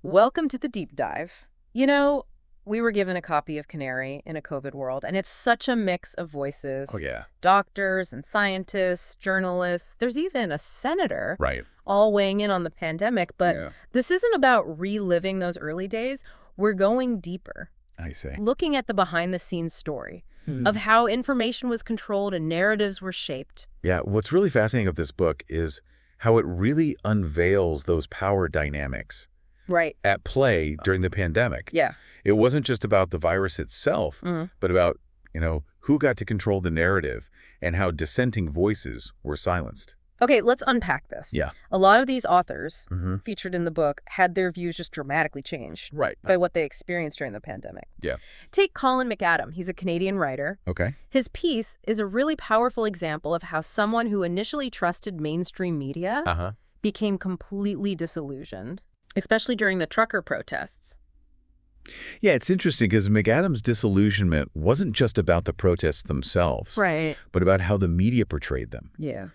Welcome to the deep dive. You know, we were given a copy of Canary in a COVID world, and it's such a mix of voices. Oh, yeah. Doctors and scientists, journalists, there's even a senator Right. all weighing in on the pandemic. But Yeah. this isn't about reliving those early days. We're going deeper, I see. looking at the behind-the-scenes story of how information was controlled and narratives were shaped. Yeah, what's really fascinating of this book is how it really unveils those power dynamics Right. at play during the pandemic. Yeah. It wasn't just about the virus itself, but about, who got to control the narrative and how dissenting voices were silenced. Okay, let's unpack this. Yeah. A lot of these authors Mm-hmm. featured in the book had their views just dramatically changed Right. by what they experienced during the pandemic. Yeah. Take Colin McAdam. He's a Canadian writer. Okay. His piece is a really powerful example of how someone who initially trusted mainstream media Uh-huh. became completely disillusioned, especially during the trucker protests. Yeah, it's interesting because McAdam's disillusionment wasn't just about the protests themselves, Right. but about how the media portrayed them. Yeah.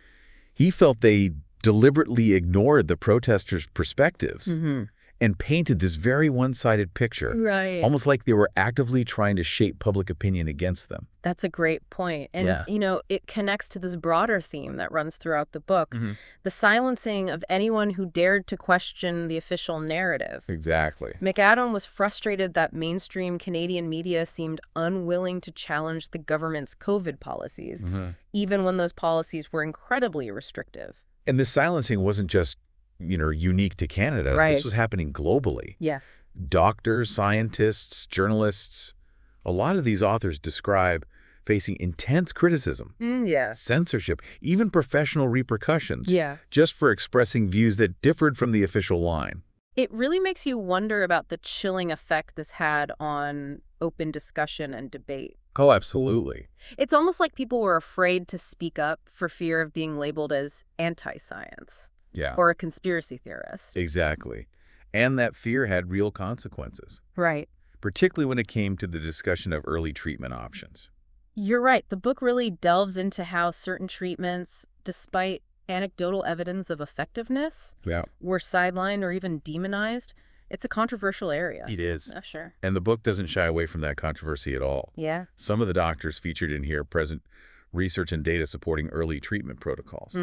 He felt they deliberately ignored the protesters' perspectives and painted this very one-sided picture, Right. almost like they were actively trying to shape public opinion against them. That's a great point. And, Yeah. it connects to this broader theme that runs throughout the book, the silencing of anyone who dared to question the official narrative. Exactly. McAdam was frustrated that mainstream Canadian media seemed unwilling to challenge the government's COVID policies, even when those policies were incredibly restrictive. And this silencing wasn't just, unique to Canada. Right. This was happening globally. Yes. Doctors, scientists, journalists, a lot of these authors describe facing intense criticism, Yes. censorship, even professional repercussions, Yeah. just for expressing views that differed from the official line. It really makes you wonder about the chilling effect this had on open discussion and debate. Oh, absolutely. It's almost like people were afraid to speak up for fear of being labeled as anti-science Yeah, or a conspiracy theorist. exactly. And that fear had real consequences, Right. particularly when it came to the discussion of early treatment options. You're right. The book really delves into how certain treatments, despite anecdotal evidence of effectiveness, Yeah, were sidelined or even demonized. It's a controversial area. it is. Sure. And the book doesn't shy away from that controversy at all. Yeah. Some of the doctors featured in here present research and data supporting early treatment protocols,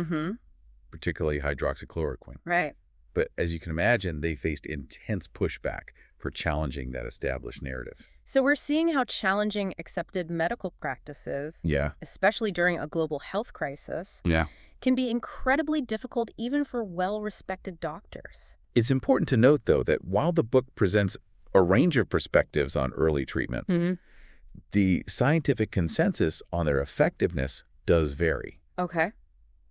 particularly hydroxychloroquine. Right. But as you can imagine, they faced intense pushback for challenging that established narrative. So we're seeing how challenging accepted medical practices, Yeah. especially during a global health crisis, Yeah. can be incredibly difficult even for well-respected doctors. It's important to note, though, that while the book presents a range of perspectives on early treatment, the scientific consensus on their effectiveness does vary. Okay.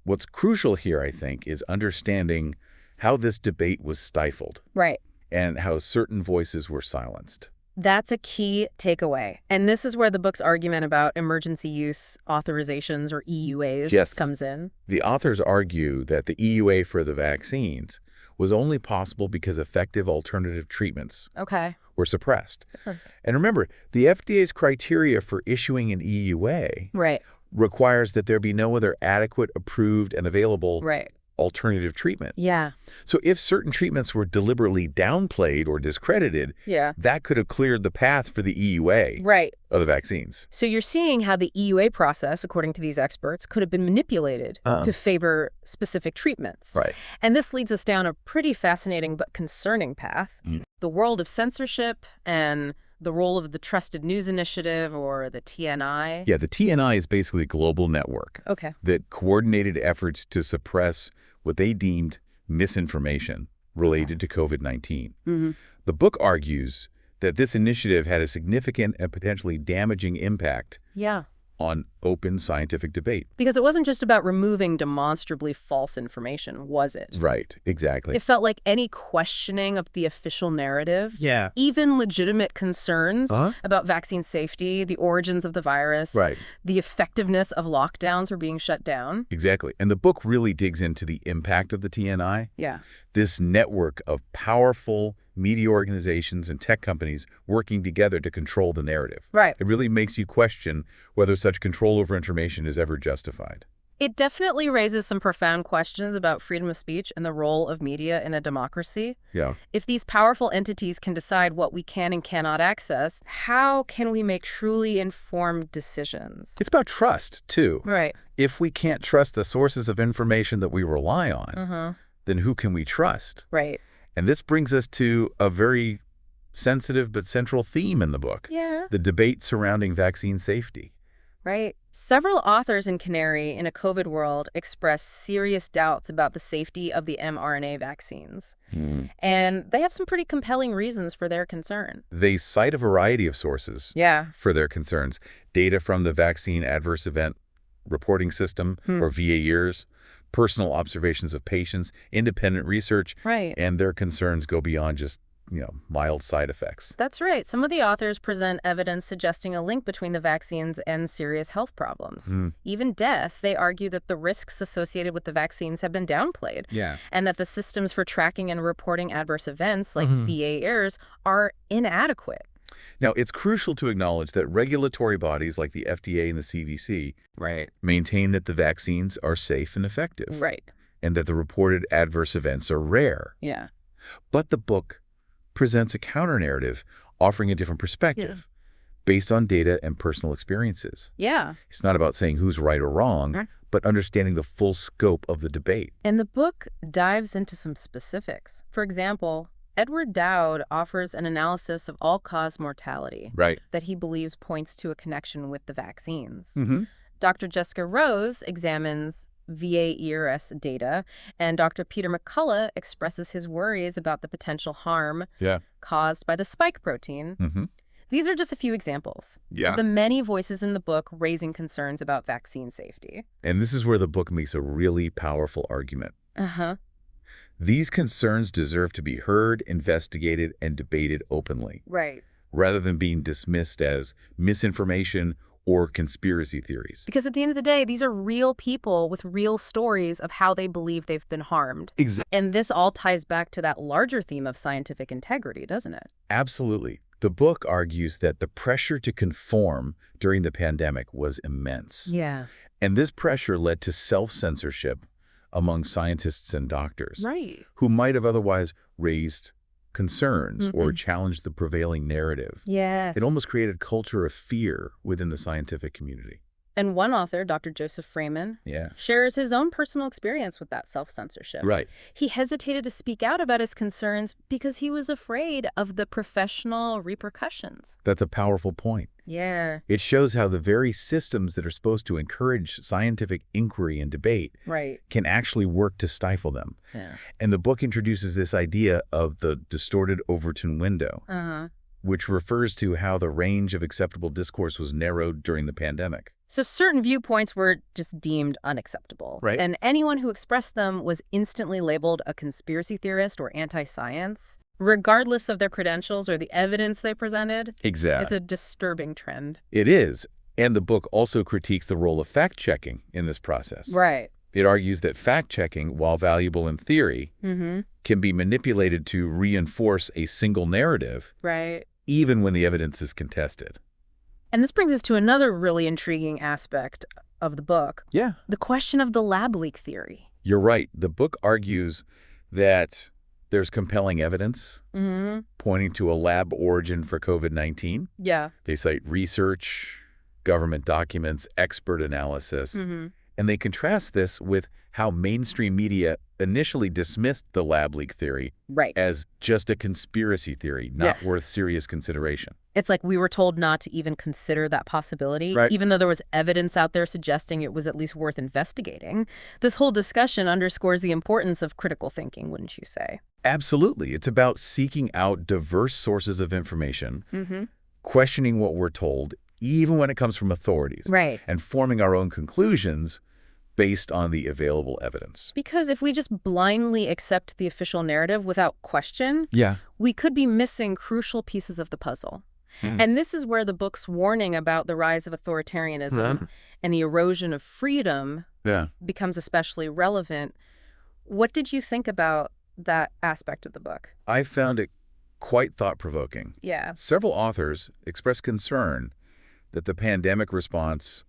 What's crucial here, I think, is understanding how this debate was stifled Right. and how certain voices were silenced. That's a key takeaway. And this is where the book's argument about emergency use authorizations, or EUAs, Yes. comes in. The authors argue that the EUA for the vaccines was only possible because effective alternative treatments Okay. were suppressed. Sure. And remember, the FDA's criteria for issuing an EUA Right. requires that there be no other adequate, approved, and available Right. alternative treatment. Yeah. So if certain treatments were deliberately downplayed or discredited, Yeah. that could have cleared the path for the EUA Right. of the vaccines. So you're seeing how the EUA process, according to these experts, could have been manipulated to favor specific treatments. Right. And this leads us down a pretty fascinating but concerning path. The world of censorship and the role of the Trusted News Initiative, or the TNI. Yeah, the TNI is basically a global network Okay. that coordinated efforts to suppress what they deemed misinformation related to COVID-19. The book argues that this initiative had a significant and potentially damaging impact Yeah. on open scientific debate. Because it wasn't just about removing demonstrably false information, was it? Right, exactly. It felt like any questioning of the official narrative, Yeah. even legitimate concerns Uh-huh. about vaccine safety, the origins of the virus, Right. the effectiveness of lockdowns or being shut down. Exactly. And the book really digs into the impact of the TNI, Yeah. this network of powerful media organizations and tech companies working together to control the narrative. Right. It really makes you question whether such control over information is ever justified. It definitely raises some profound questions about freedom of speech and the role of media in a democracy. Yeah. If these powerful entities can decide what we can and cannot access, how can we make truly informed decisions? It's about trust, too. Right. If we can't trust the sources of information that we rely on, then who can we trust? Right. And this brings us to a very sensitive but central theme in the book. Yeah. The debate surrounding vaccine safety. Right. Several authors in Canary in a COVID world express serious doubts about the safety of the mRNA vaccines. And they have some pretty compelling reasons for their concern. They cite a variety of sources for their concerns. Data from the Vaccine Adverse Event Reporting System, or VAERS, personal observations of patients, independent research, and their concerns go beyond just mild side effects. That's right. Some of the authors present evidence suggesting a link between the vaccines and serious health problems. Even death. They argue that the risks associated with the vaccines have been downplayed. And that the systems for tracking and reporting adverse events, like VAERS, are inadequate. Now, it's crucial to acknowledge that regulatory bodies like the FDA and the CDC maintain that the vaccines are safe and effective. And that the reported adverse events are rare. But the book presents a counter-narrative offering a different perspective based on data and personal experiences. It's not about saying who's right or wrong, but understanding the full scope of the debate. And the book dives into some specifics. For example, Edward Dowd offers an analysis of all-cause mortality that he believes points to a connection with the vaccines. Dr. Jessica Rose examines VAERS data, and Dr. Peter McCullough expresses his worries about the potential harm caused by the spike protein. These are just a few examples of the many voices in the book raising concerns about vaccine safety. And this is where the book makes a really powerful argument. These concerns deserve to be heard, investigated, and debated openly. Rather than being dismissed as misinformation or conspiracy theories. Because at the end of the day, these are real people with real stories of how they believe they've been harmed. And this all ties back to that larger theme of scientific integrity, doesn't it? Absolutely. The book argues that the pressure to conform during the pandemic was immense. And this pressure led to self-censorship among scientists and doctors who might have otherwise raised concerns or challenged the prevailing narrative. It almost created a culture of fear within the scientific community. And one author, Dr. Joseph Freeman, shares his own personal experience with that self-censorship. He hesitated to speak out about his concerns because he was afraid of the professional repercussions. That's a powerful point. It shows how the very systems that are supposed to encourage scientific inquiry and debate can actually work to stifle them. And the book introduces this idea of the distorted Overton window, which refers to how the range of acceptable discourse was narrowed during the pandemic. So certain viewpoints were just deemed unacceptable. And anyone who expressed them was instantly labeled a conspiracy theorist or anti-science, regardless of their credentials or the evidence they presented. It's a disturbing trend. It is. And the book also critiques the role of fact-checking in this process. It argues that fact-checking, while valuable in theory, can be manipulated to reinforce a single narrative, even when the evidence is contested. And this brings us to another really intriguing aspect of the book. The question of the lab leak theory. You're right. The book argues that there's compelling evidence pointing to a lab origin for COVID-19. They cite research, government documents, expert analysis, and they contrast this with how mainstream media initially dismissed the lab leak theory as just a conspiracy theory, not worth serious consideration. It's like we were told not to even consider that possibility, even though there was evidence out there suggesting it was at least worth investigating. This whole discussion underscores the importance of critical thinking, wouldn't you say? Absolutely. It's about seeking out diverse sources of information, questioning what we're told, even when it comes from authorities, and forming our own conclusions based on the available evidence. Because if we just blindly accept the official narrative without question, we could be missing crucial pieces of the puzzle. And this is where the book's warning about the rise of authoritarianism and the erosion of freedom becomes especially relevant. What did you think about that aspect of the book? I found it quite thought-provoking. Several authors expressed concern that the pandemic response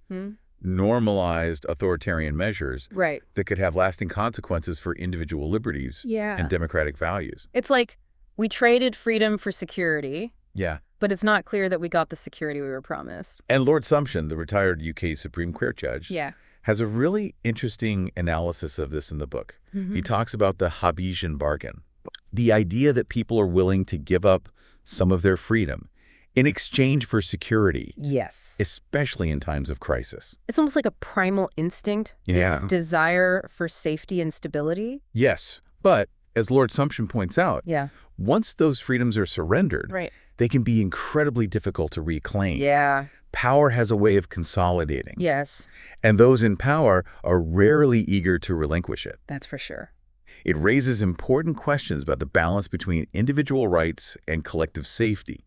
normalized authoritarian measures Right. that could have lasting consequences for individual liberties and democratic values. It's like we traded freedom for security. Yeah. But it's not clear that we got the security we were promised. And Lord Sumption, the retired UK Supreme Court judge, has a really interesting analysis of this in the book. He talks about the Hobbesian bargain, the idea that people are willing to give up some of their freedom in exchange for security. Yes. Especially in times of crisis. It's almost like a primal instinct. This desire for safety and stability. Yes. But as Lord Sumption points out, once those freedoms are surrendered, they can be incredibly difficult to reclaim. Power has a way of consolidating. Yes. And those in power are rarely eager to relinquish it. That's for sure. It raises important questions about the balance between individual rights and collective safety,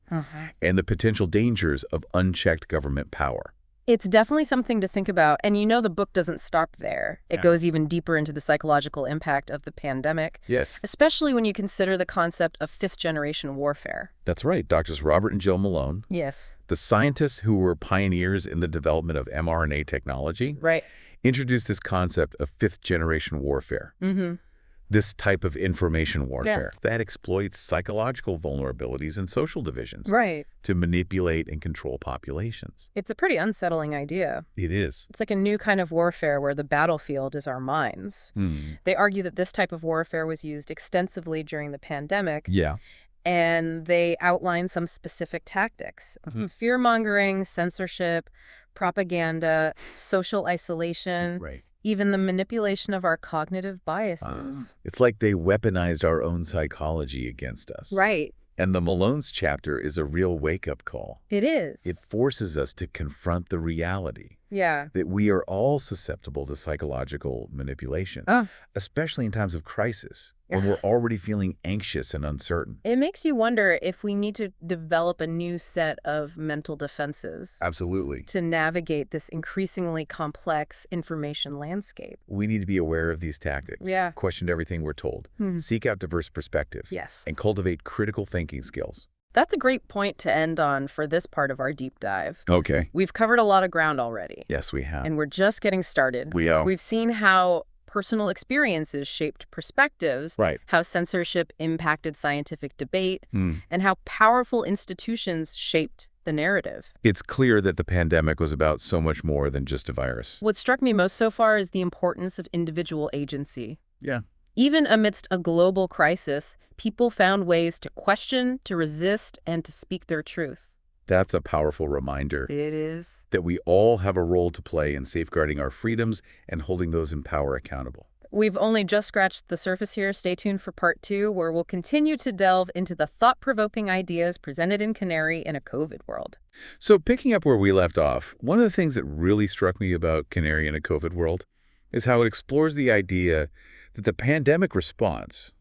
and the potential dangers of unchecked government power. It's definitely something to think about. And you know the book doesn't stop there. It goes even deeper into the psychological impact of the pandemic. Yes. Especially when you consider the concept of fifth-generation warfare. That's right. Doctors Robert and Jill Malone. Yes. The scientists who were pioneers in the development of mRNA technology. Introduced this concept of fifth-generation warfare. This type of information warfare that exploits psychological vulnerabilities and social divisions to manipulate and control populations. It's a pretty unsettling idea. It is. It's like a new kind of warfare where the battlefield is our minds. They argue that this type of warfare was used extensively during the pandemic. And they outline some specific tactics. Fear-mongering, censorship, propaganda, social isolation. Even the manipulation of our cognitive biases. It's like they weaponized our own psychology against us. And the Malone's chapter is a real wake-up call. It is. It forces us to confront the reality that we are all susceptible to psychological manipulation, especially in times of crisis, when we're already feeling anxious and uncertain. It makes you wonder if we need to develop a new set of mental defenses. Absolutely. To navigate this increasingly complex information landscape. We need to be aware of these tactics. Question everything we're told. Seek out diverse perspectives. And cultivate critical thinking skills. That's a great point to end on for this part of our deep dive. Okay. We've covered a lot of ground already. Yes, we have. And we're just getting started. We are. We've seen how personal experiences shaped perspectives, how censorship impacted scientific debate, and how powerful institutions shaped the narrative. It's clear that the pandemic was about so much more than just a virus. What struck me most so far is the importance of individual agency. Even amidst a global crisis, people found ways to question, to resist, and to speak their truth. That's a powerful reminder. It is. That we all have a role to play in safeguarding our freedoms and holding those in power accountable. We've only just scratched the surface here. Stay tuned for part 2, where we'll continue to delve into the thought-provoking ideas presented in Canary in a COVID world. So picking up where we left off, one of the things that really struck me about Canary in a COVID world is how it explores the idea that the pandemic response,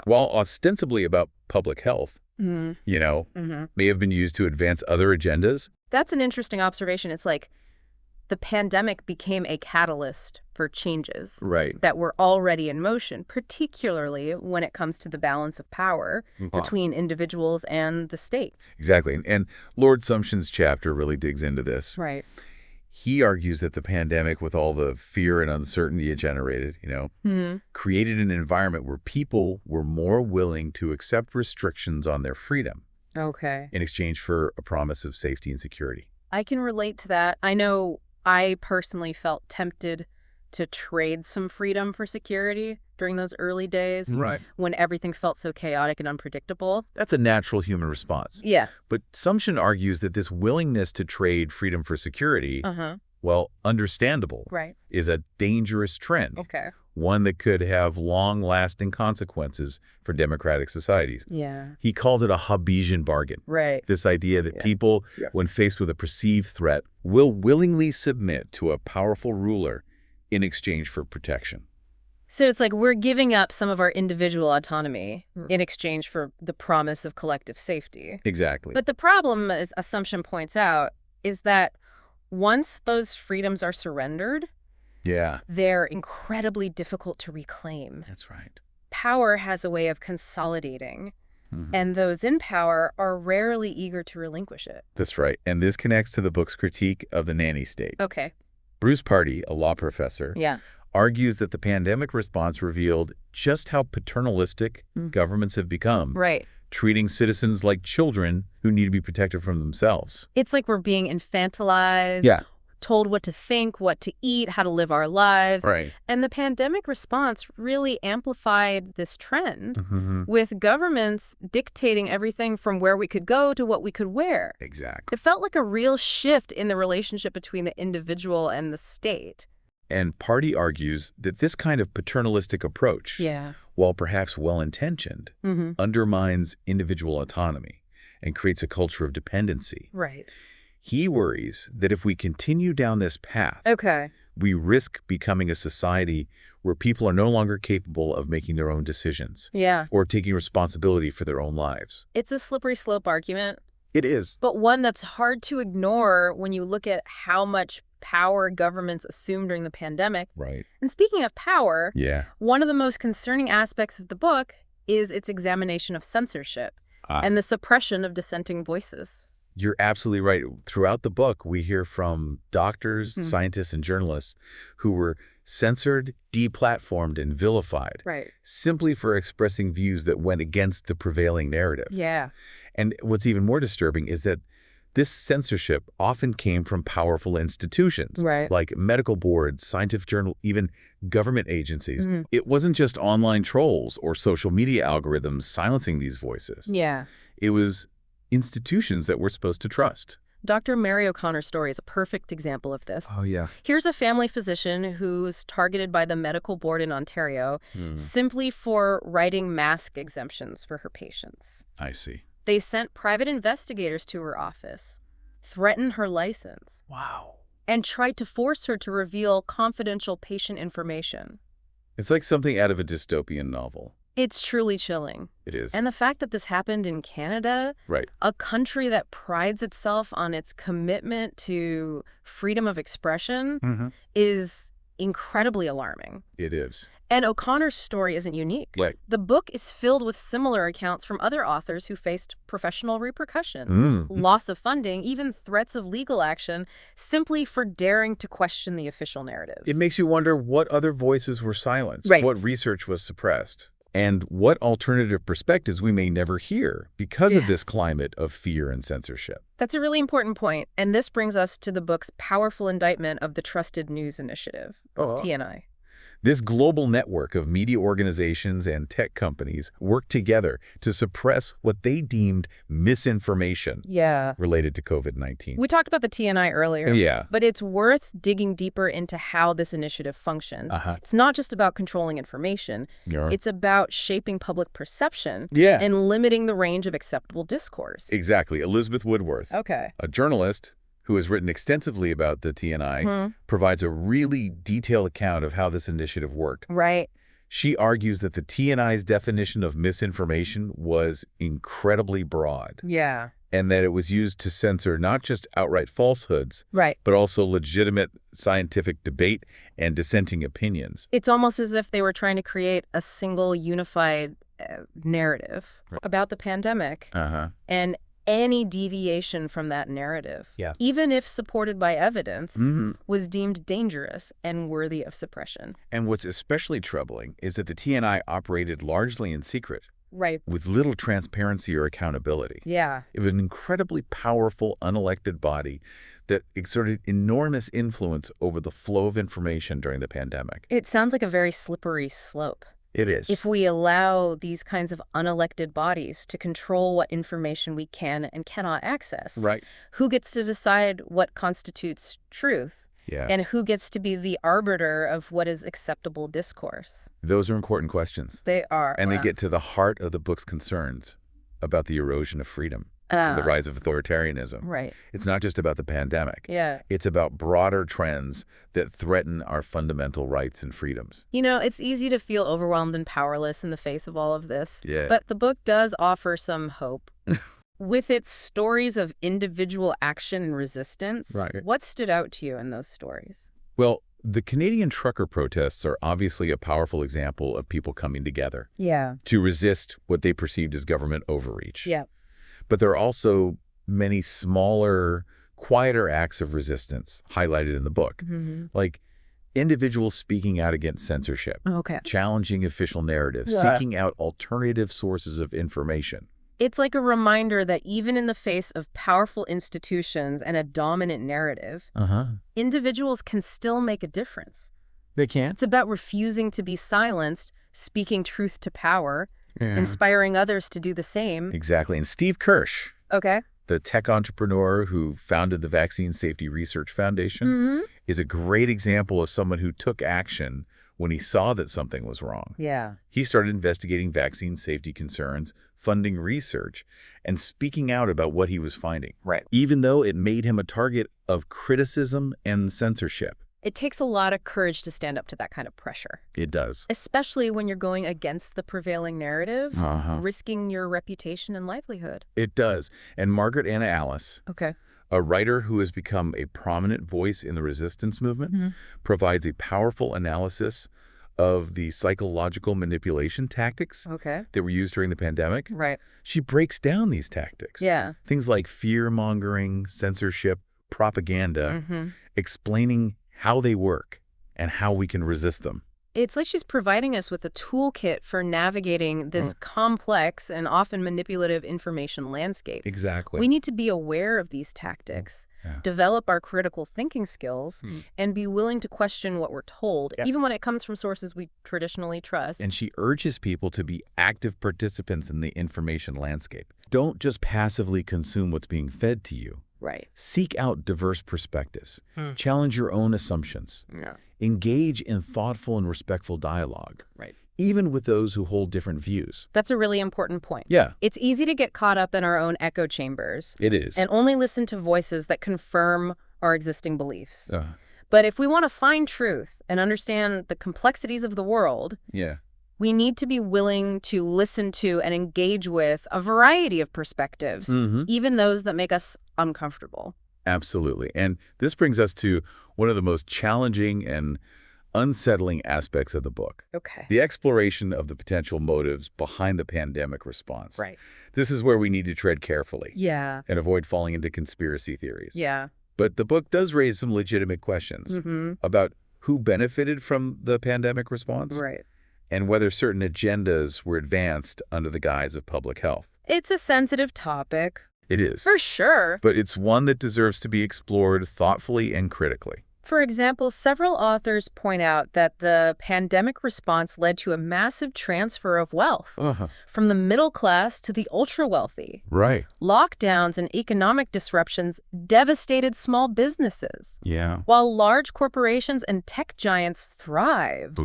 while ostensibly about public health, may have been used to advance other agendas. That's an interesting observation. It's like the pandemic became a catalyst for changes that were already in motion, particularly when it comes to the balance of power between individuals and the state. Exactly. And Lord Sumption's chapter really digs into this. He argues that the pandemic, with all the fear and uncertainty it generated, created an environment where people were more willing to accept restrictions on their freedom in exchange for a promise of safety and security. I can relate to that. I know I personally felt tempted to trade some freedom for security during those early days when everything felt so chaotic and unpredictable. That's a natural human response. But Sumption argues that this willingness to trade freedom for security, well, understandable, is a dangerous trend. One that could have long-lasting consequences for democratic societies. He calls it a Hobbesian bargain. This idea that people, when faced with a perceived threat, will willingly submit to a powerful ruler in exchange for protection. So it's like we're giving up some of our individual autonomy in exchange for the promise of collective safety. Exactly. But the problem, as Sumption points out, is that once those freedoms are surrendered, they're incredibly difficult to reclaim. That's right. Power has a way of consolidating, and those in power are rarely eager to relinquish it. That's right. And this connects to the book's critique of the nanny state. Bruce Party, a law professor, Yeah. argues that the pandemic response revealed just how paternalistic governments have become, Right. treating citizens like children who need to be protected from themselves. It's like we're being infantilized, Yeah. told what to think, what to eat, how to live our lives. Right. And the pandemic response really amplified this trend, Mm-hmm. with governments dictating everything from where we could go to what we could wear. Exactly. It felt like a real shift in the relationship between the individual and the state. And Party argues that this kind of paternalistic approach, Yeah. while perhaps well-intentioned, undermines individual autonomy and creates a culture of dependency. Right. He worries that if we continue down this path, Okay. we risk becoming a society where people are no longer capable of making their own decisions Yeah. or taking responsibility for their own lives. It's a slippery slope argument, It is. but one that's hard to ignore when you look at how much power governments assumed during the pandemic. Right. And speaking of power, Yeah. one of the most concerning aspects of the book is its examination of censorship and the suppression of dissenting voices. You're absolutely right. Throughout the book, we hear from doctors, scientists, and journalists who were censored, deplatformed, and vilified Right. simply for expressing views that went against the prevailing narrative. Yeah. And what's even more disturbing is that this censorship often came from powerful institutions, Right. like medical boards, scientific journal, even government agencies. It wasn't just online trolls or social media algorithms silencing these voices. Yeah. It was institutions that we're supposed to trust. Dr. Mary O'Connor's story is a perfect example of this. Oh, yeah. Here's a family physician who's targeted by the medical board in Ontario simply for writing mask exemptions for her patients. I see. They sent private investigators to her office, threatened her license, Wow. and tried to force her to reveal confidential patient information. It's like something out of a dystopian novel. It's truly chilling. It is. And the fact that this happened in Canada, Right. a country that prides itself on its commitment to freedom of expression, is incredibly alarming. It is. And O'Connor's story isn't unique. Right. The book is filled with similar accounts from other authors who faced professional repercussions, loss of funding, even threats of legal action, simply for daring to question the official narrative. It makes you wonder what other voices were silenced, Right. what research was suppressed, and what alternative perspectives we may never hear because of this climate of fear and censorship. That's a really important point, and this brings us to the book's powerful indictment of the Trusted News Initiative, TNI. This global network of media organizations and tech companies worked together to suppress what they deemed misinformation related to COVID-19. We talked about the TNI earlier, but it's worth digging deeper into how this initiative functioned. It's not just about controlling information. It's about shaping public perception and limiting the range of acceptable discourse. Exactly. Elizabeth Woodworth, a journalist who has written extensively about the TNI, provides a really detailed account of how this initiative worked. Right. She argues that the TNI's definition of misinformation was incredibly broad. Yeah. And that it was used to censor not just outright falsehoods, but also legitimate scientific debate and dissenting opinions. It's almost as if they were trying to create a single unified narrative about the pandemic. And any deviation from that narrative, even if supported by evidence, was deemed dangerous and worthy of suppression. And what's especially troubling is that the TNI operated largely in secret, Right. with little transparency or accountability. Yeah. It was an incredibly powerful, unelected body that exerted enormous influence over the flow of information during the pandemic. It sounds like a very slippery slope. It is. If we allow these kinds of unelected bodies to control what information we can and cannot access, who gets to decide what constitutes truth? And who gets to be the arbiter of what is acceptable discourse? Those are important questions. They are. And they get to the heart of the book's concerns about the erosion of freedom, and the rise of authoritarianism. Right. It's not just about the pandemic. Yeah. It's about broader trends that threaten our fundamental rights and freedoms. You know, it's easy to feel overwhelmed and powerless in the face of all of this. Yeah. But the book does offer some hope. With its stories of individual action and resistance, what stood out to you in those stories? Well, the Canadian trucker protests are obviously a powerful example of people coming together to resist what they perceived as government overreach. But there are also many smaller, quieter acts of resistance highlighted in the book, like individuals speaking out against censorship, challenging official narratives, seeking out alternative sources of information. It's like a reminder that even in the face of powerful institutions and a dominant narrative, individuals can still make a difference. They can. It's about refusing to be silenced, speaking truth to power, inspiring others to do the same. Exactly. And Steve Kirsch, the tech entrepreneur who founded the Vaccine Safety Research Foundation, is a great example of someone who took action when he saw that something was wrong. He started investigating vaccine safety concerns, funding research, and speaking out about what he was finding, even though it made him a target of criticism and censorship. It takes a lot of courage to stand up to that kind of pressure. It does. Especially when you're going against the prevailing narrative, risking your reputation and livelihood. It does. And Margaret Anna Alice, a writer who has become a prominent voice in the resistance movement, provides a powerful analysis of the psychological manipulation tactics that were used during the pandemic. She breaks down these tactics. Things like fear-mongering, censorship, propaganda, explaining how they work and how we can resist them. It's like she's providing us with a toolkit for navigating this complex and often manipulative information landscape. Exactly. We need to be aware of these tactics, develop our critical thinking skills, and be willing to question what we're told, even when it comes from sources we traditionally trust. And she urges people to be active participants in the information landscape. Don't just passively consume what's being fed to you. Seek out diverse perspectives. Challenge your own assumptions. Engage in thoughtful and respectful dialogue. Even with those who hold different views. That's a really important point. It's easy to get caught up in our own echo chambers. It is. And only listen to voices that confirm our existing beliefs. But if we want to find truth and understand the complexities of the world, we need to be willing to listen to and engage with a variety of perspectives, even those that make us uncomfortable. Absolutely. And this brings us to one of the most challenging and unsettling aspects of the book. The exploration of the potential motives behind the pandemic response. This is where we need to tread carefully. And avoid falling into conspiracy theories. But the book does raise some legitimate questions about who benefited from the pandemic response. And whether certain agendas were advanced under the guise of public health. It's a sensitive topic. It is. For sure. But it's one that deserves to be explored thoughtfully and critically. For example, several authors point out that the pandemic response led to a massive transfer of wealth from the middle class to the ultra-wealthy. Lockdowns and economic disruptions devastated small businesses. While large corporations and tech giants thrived.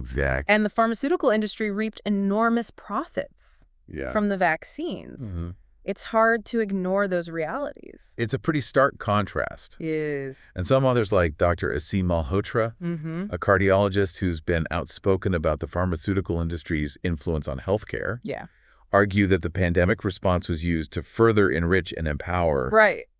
And the pharmaceutical industry reaped enormous profits from the vaccines. It's hard to ignore those realities. It's a pretty stark contrast. And some authors like Dr. Asim Malhotra, a cardiologist who's been outspoken about the pharmaceutical industry's influence on healthcare, argue that the pandemic response was used to further enrich and empower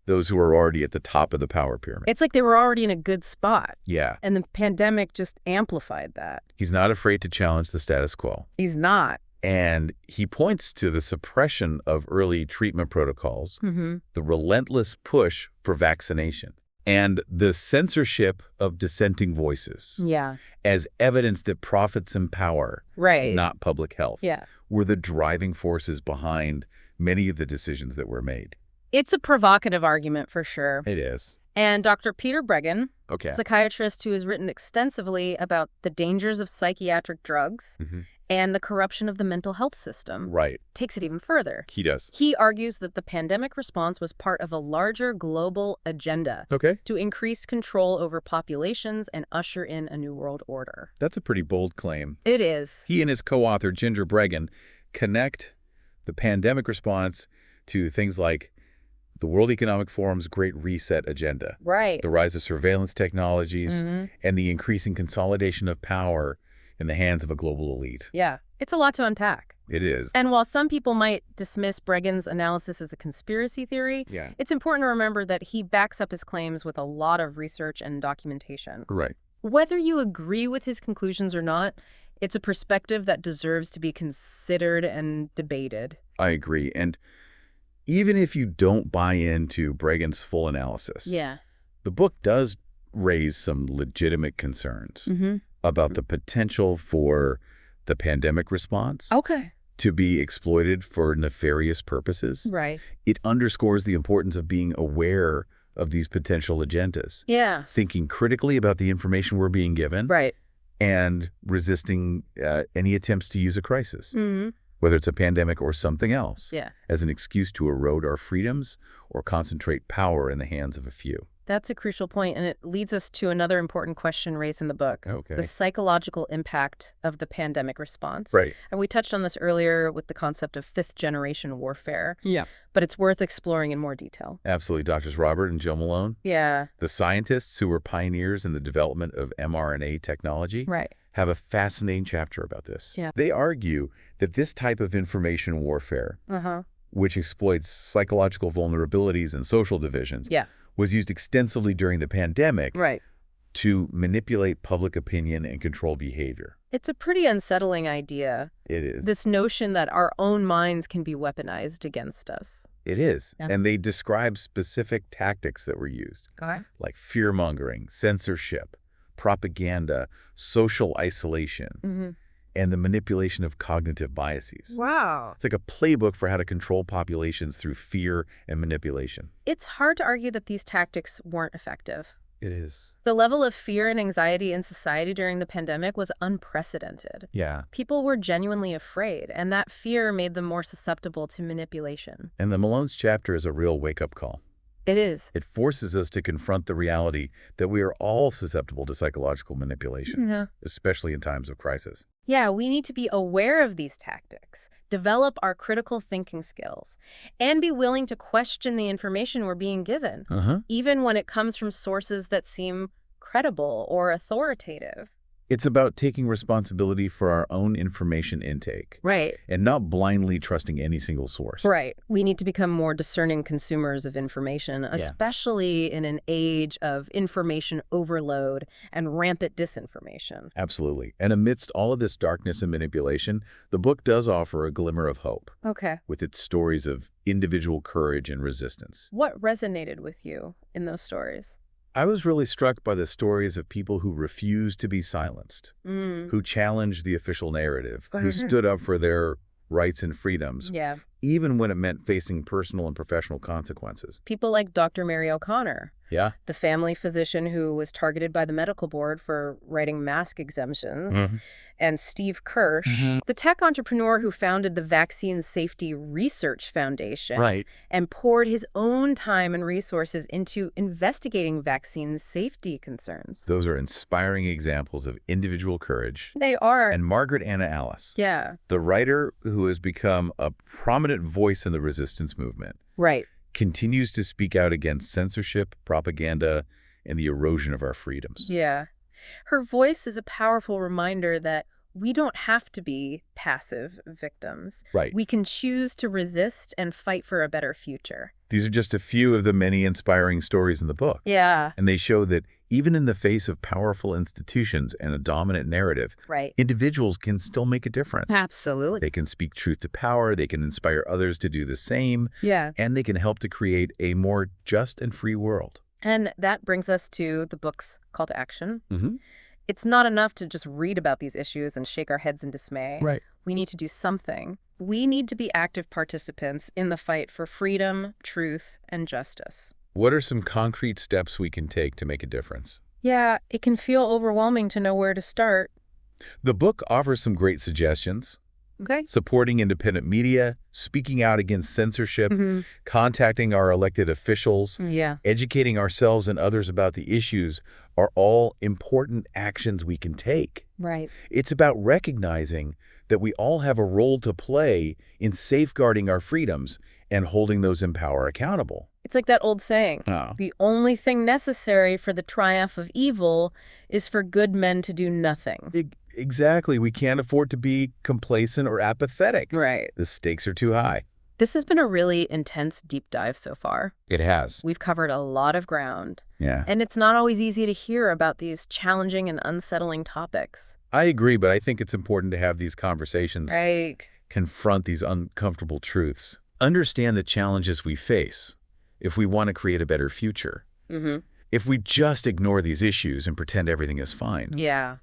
those who were already at the top of the power pyramid. It's like they were already in a good spot. And the pandemic just amplified that. He's not afraid to challenge the status quo. He's not. And he points to the suppression of early treatment protocols, the relentless push for vaccination, and the censorship of dissenting voices as evidence that profits and power, not public health, were the driving forces behind many of the decisions that were made. It's a provocative argument for sure. It is. And Dr. Peter Breggin, a psychiatrist who has written extensively about the dangers of psychiatric drugs and the corruption of the mental health system, takes it even further. He does. He argues that the pandemic response was part of a larger global agenda to increase control over populations and usher in a new world order. That's a pretty bold claim. It is. He and his co-author, Ginger Breggin, connect the pandemic response to things like the World Economic Forum's Great Reset agenda, the rise of surveillance technologies, and the increasing consolidation of power in the hands of a global elite. It's a lot to unpack. It is. And while some people might dismiss Breggin's analysis as a conspiracy theory, it's important to remember that he backs up his claims with a lot of research and documentation. Whether you agree with his conclusions or not, it's a perspective that deserves to be considered and debated. I agree. And even if you don't buy into Breggin's full analysis, The book does raise some legitimate concerns about the potential for the pandemic response to be exploited for nefarious purposes. Right. It underscores the importance of being aware of these potential agendas. Yeah. Thinking critically about the information we're being given. Right. And resisting any attempts to use a crisis, whether it's a pandemic or something else, as an excuse to erode our freedoms or concentrate power in the hands of a few. That's a crucial point, and it leads us to another important question raised in the book. The psychological impact of the pandemic response. Right. And we touched on this earlier with the concept of fifth-generation warfare. Yeah. But it's worth exploring in more detail. Absolutely. Doctors Robert and Jill Malone. Yeah. The scientists who were pioneers in the development of mRNA technology have a fascinating chapter about this. Yeah. They argue that this type of information warfare, which exploits psychological vulnerabilities and social divisions, was used extensively during the pandemic to manipulate public opinion and control behavior. It's a pretty unsettling idea. It is. This notion that our own minds can be weaponized against us. It is. Yeah. And they describe specific tactics that were used, like fear-mongering, censorship, propaganda, social isolation, and the manipulation of cognitive biases. Wow. It's like a playbook for how to control populations through fear and manipulation. It's hard to argue that these tactics weren't effective. It is. The level of fear and anxiety in society during the pandemic was unprecedented. Yeah. People were genuinely afraid, and that fear made them more susceptible to manipulation. And the Malone's chapter is a real wake-up call. It is. It forces us to confront the reality that we are all susceptible to psychological manipulation, especially in times of crisis. Yeah, we need to be aware of these tactics, develop our critical thinking skills, and be willing to question the information we're being given, even when it comes from sources that seem credible or authoritative. It's about taking responsibility for our own information intake. Right. And not blindly trusting any single source. Right. We need to become more discerning consumers of information, especially in an age of information overload and rampant disinformation. Absolutely. And amidst all of this darkness and manipulation, the book does offer a glimmer of hope. Okay. With its stories of individual courage and resistance. What resonated with you in those stories? I was really struck by the stories of people who refused to be silenced, who challenged the official narrative, who stood up for their rights and freedoms, even when it meant facing personal and professional consequences. People like Dr. Mary O'Connor, the family physician who was targeted by the medical board for writing mask exemptions, and Steve Kirsch, the tech entrepreneur who founded the Vaccine Safety Research Foundation and poured his own time and resources into investigating vaccine safety concerns. Those are inspiring examples of individual courage. They are. And Margaret Anna Alice, the writer who has become a prominent voice in the resistance movement, continues to speak out against censorship, propaganda, and the erosion of our freedoms. Her voice is a powerful reminder that we don't have to be passive victims. We can choose to resist and fight for a better future. These are just a few of the many inspiring stories in the book. And they show that even in the face of powerful institutions and a dominant narrative, individuals can still make a difference. Absolutely. They can speak truth to power, they can inspire others to do the same, and they can help to create a more just and free world. And that brings us to the book's call to action. It's not enough to just read about these issues and shake our heads in dismay. We need to do something. We need to be active participants in the fight for freedom, truth, and justice. What are some concrete steps we can take to make a difference? It can feel overwhelming to know where to start. The book offers some great suggestions. Supporting independent media, speaking out against censorship, contacting our elected officials, educating ourselves and others about the issues are all important actions we can take. It's about recognizing that we all have a role to play in safeguarding our freedoms and holding those in power accountable. It's like that old saying, the only thing necessary for the triumph of evil is for good men to do nothing. Exactly. We can't afford to be complacent or apathetic. The stakes are too high. This has been a really intense deep dive so far. It has. We've covered a lot of ground. And it's not always easy to hear about these challenging and unsettling topics. I agree, but I think it's important to have these conversations. Confront these uncomfortable truths. Understand the challenges we face if we want to create a better future. If we just ignore these issues and pretend everything is fine,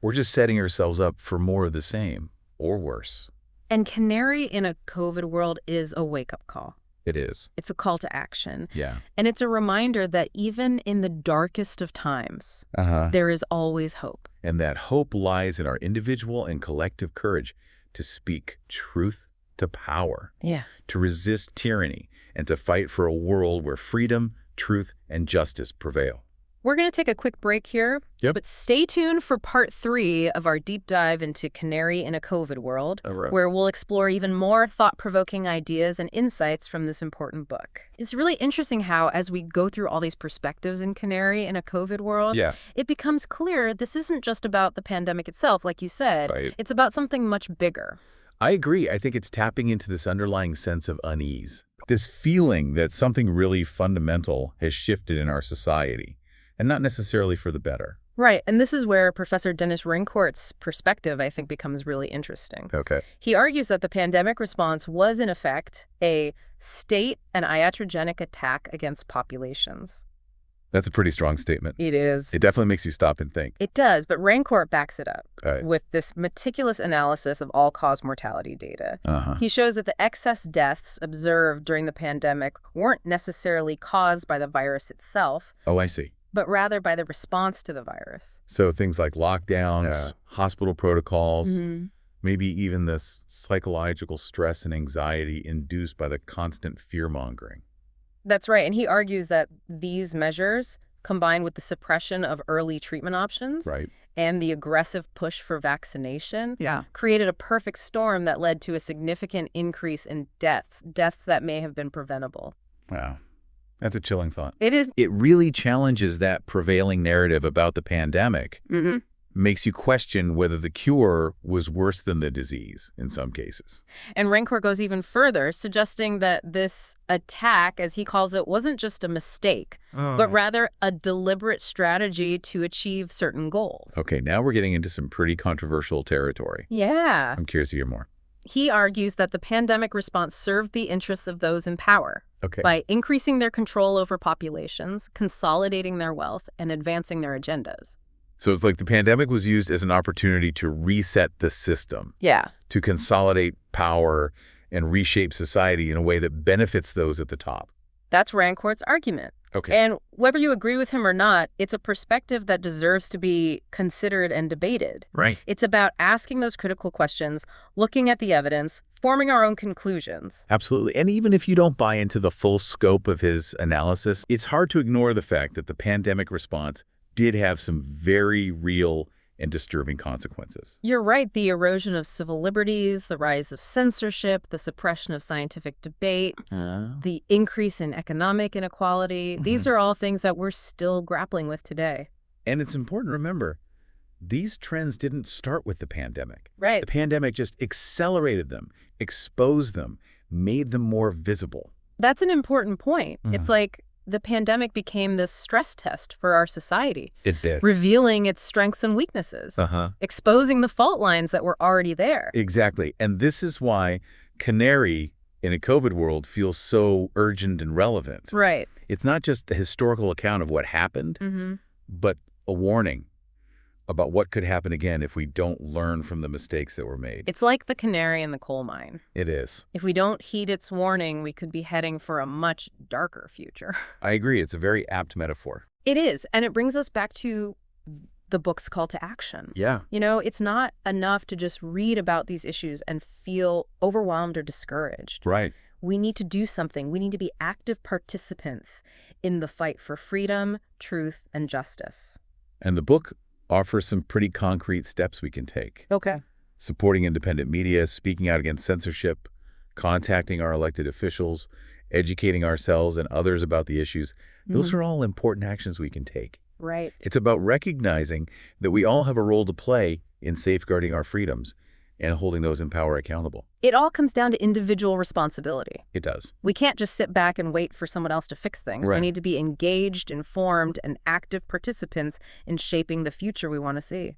we're just setting ourselves up for more of the same, or worse. And Canary in a COVID world is a wake-up call. It is. It's a call to action. Yeah. And it's a reminder that even in the darkest of times, there is always hope. And that hope lies in our individual and collective courage to speak truth to power, to resist tyranny, and to fight for a world where freedom, truth, and justice prevail. We're going to take a quick break here, but stay tuned for part 3 of our deep dive into Canary in a COVID world, where we'll explore even more thought-provoking ideas and insights from this important book. It's really interesting how, as we go through all these perspectives in Canary in a COVID world, it becomes clear this isn't just about the pandemic itself, like you said. It's about something much bigger. I agree. I think it's tapping into this underlying sense of unease, this feeling that something really fundamental has shifted in our society. And not necessarily for the better. Right. And this is where Professor Dennis Rancourt's perspective, I think, becomes really interesting. Okay. He argues that the pandemic response was, in effect, a state and iatrogenic attack against populations. That's a pretty strong statement. It is. It definitely makes you stop and think. It does, but Rancourt backs it up with this meticulous analysis of all-cause mortality data. He shows that the excess deaths observed during the pandemic weren't necessarily caused by the virus itself. Oh, I see. But rather by the response to the virus. So things like lockdowns, hospital protocols, maybe even this psychological stress and anxiety induced by the constant fear-mongering. That's right. And he argues that these measures, combined with the suppression of early treatment options and the aggressive push for vaccination, created a perfect storm that led to a significant increase in deaths that may have been preventable. Wow. That's a chilling thought. It is. It really challenges that prevailing narrative about the pandemic. Makes you question whether the cure was worse than the disease in some cases. And Rancourt goes even further, suggesting that this attack, as he calls it, wasn't just a mistake, but rather a deliberate strategy to achieve certain goals. Okay, now we're getting into some pretty controversial territory. Yeah. I'm curious to hear more. He argues that the pandemic response served the interests of those in power by increasing their control over populations, consolidating their wealth, and advancing their agendas. So it's like the pandemic was used as an opportunity to reset the system. To consolidate power and reshape society in a way that benefits those at the top. That's Rancourt's argument. And whether you agree with him or not, it's a perspective that deserves to be considered and debated. It's about asking those critical questions, looking at the evidence, forming our own conclusions. Absolutely. And even if you don't buy into the full scope of his analysis, it's hard to ignore the fact that the pandemic response did have some very real and disturbing consequences. You're right. The erosion of civil liberties, the rise of censorship, the suppression of scientific debate, the increase in economic inequality. These are all things that we're still grappling with today. And it's important to remember, these trends didn't start with the pandemic. The pandemic just accelerated them, exposed them, made them more visible. That's an important point. It's like the pandemic became this stress test for our society. It did. Revealing its strengths and weaknesses. Exposing the fault lines that were already there. Exactly. And this is why Canary in a COVID world feels so urgent and relevant. It's not just a historical account of what happened, but a warning about what could happen again if we don't learn from the mistakes that were made. It's like the canary in the coal mine. It is. If we don't heed its warning, we could be heading for a much darker future. I agree. It's a very apt metaphor. It is. And it brings us back to the book's call to action. You know, it's not enough to just read about these issues and feel overwhelmed or discouraged. We need to do something. We need to be active participants in the fight for freedom, truth, and justice. And the book offers some pretty concrete steps we can take. Supporting independent media, speaking out against censorship, contacting our elected officials, educating ourselves and others about the issues. Those are all important actions we can take. It's about recognizing that we all have a role to play in safeguarding our freedoms and holding those in power accountable. It all comes down to individual responsibility. It does. We can't just sit back and wait for someone else to fix things. We need to be engaged, informed, and active participants in shaping the future we want to see.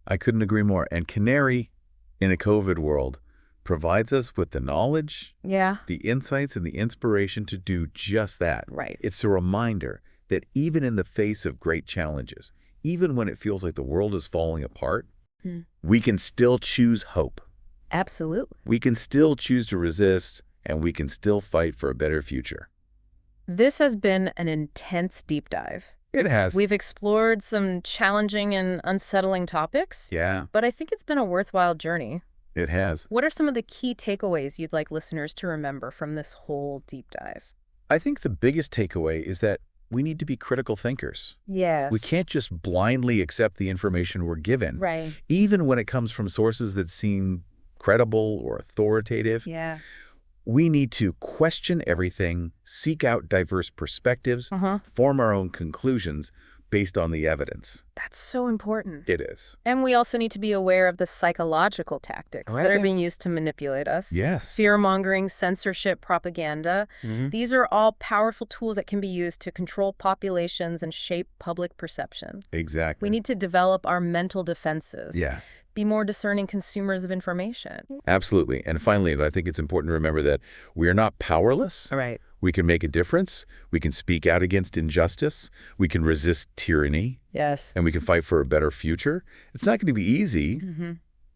I couldn't agree more. And Canary in a COVID world provides us with the knowledge, the insights, and the inspiration to do just that. Right. It's a reminder that even in the face of great challenges, even when it feels like the world is falling apart, we can still choose hope. Absolutely. We can still choose to resist, and we can still fight for a better future. This has been an intense deep dive. It has. We've explored some challenging and unsettling topics. Yeah. But I think it's been a worthwhile journey. It has. What are some of the key takeaways you'd like listeners to remember from this whole deep dive? I think the biggest takeaway is that we need to be critical thinkers. Yes. We can't just blindly accept the information we're given. Right. Even when it comes from sources that seem credible or authoritative. Yeah. We need to question everything, seek out diverse perspectives, form our own conclusions based on the evidence. That's so important. It is. And we also need to be aware of the psychological tactics that are being used to manipulate us. Yes. Fear-mongering, censorship, propaganda. These are all powerful tools that can be used to control populations and shape public perception. Exactly. We need to develop our mental defenses. Yeah. Be more discerning consumers of information. Absolutely. And finally, I think it's important to remember that we are not powerless. All right. We can make a difference. We can speak out against injustice. We can resist tyranny. Yes. And we can fight for a better future. It's not going to be easy,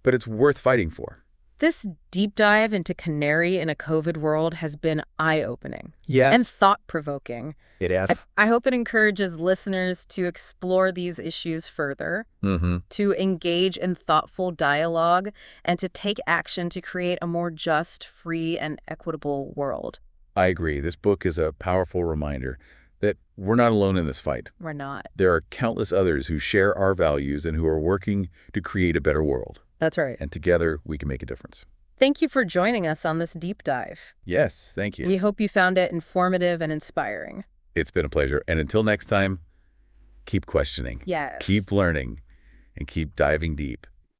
but it's worth fighting for. This deep dive into Canary in a COVID world has been eye-opening. Yeah. And thought-provoking. It has. I hope it encourages listeners to explore these issues further, to engage in thoughtful dialogue, and to take action to create a more just, free, and equitable world. I agree. This book is a powerful reminder that we're not alone in this fight. We're not. There are countless others who share our values and who are working to create a better world. That's right. And together, we can make a difference. Thank you for joining us on this deep dive. Yes, thank you. We hope you found it informative and inspiring. It's been a pleasure. And until next time, keep questioning. Yes. Keep learning and keep diving deep.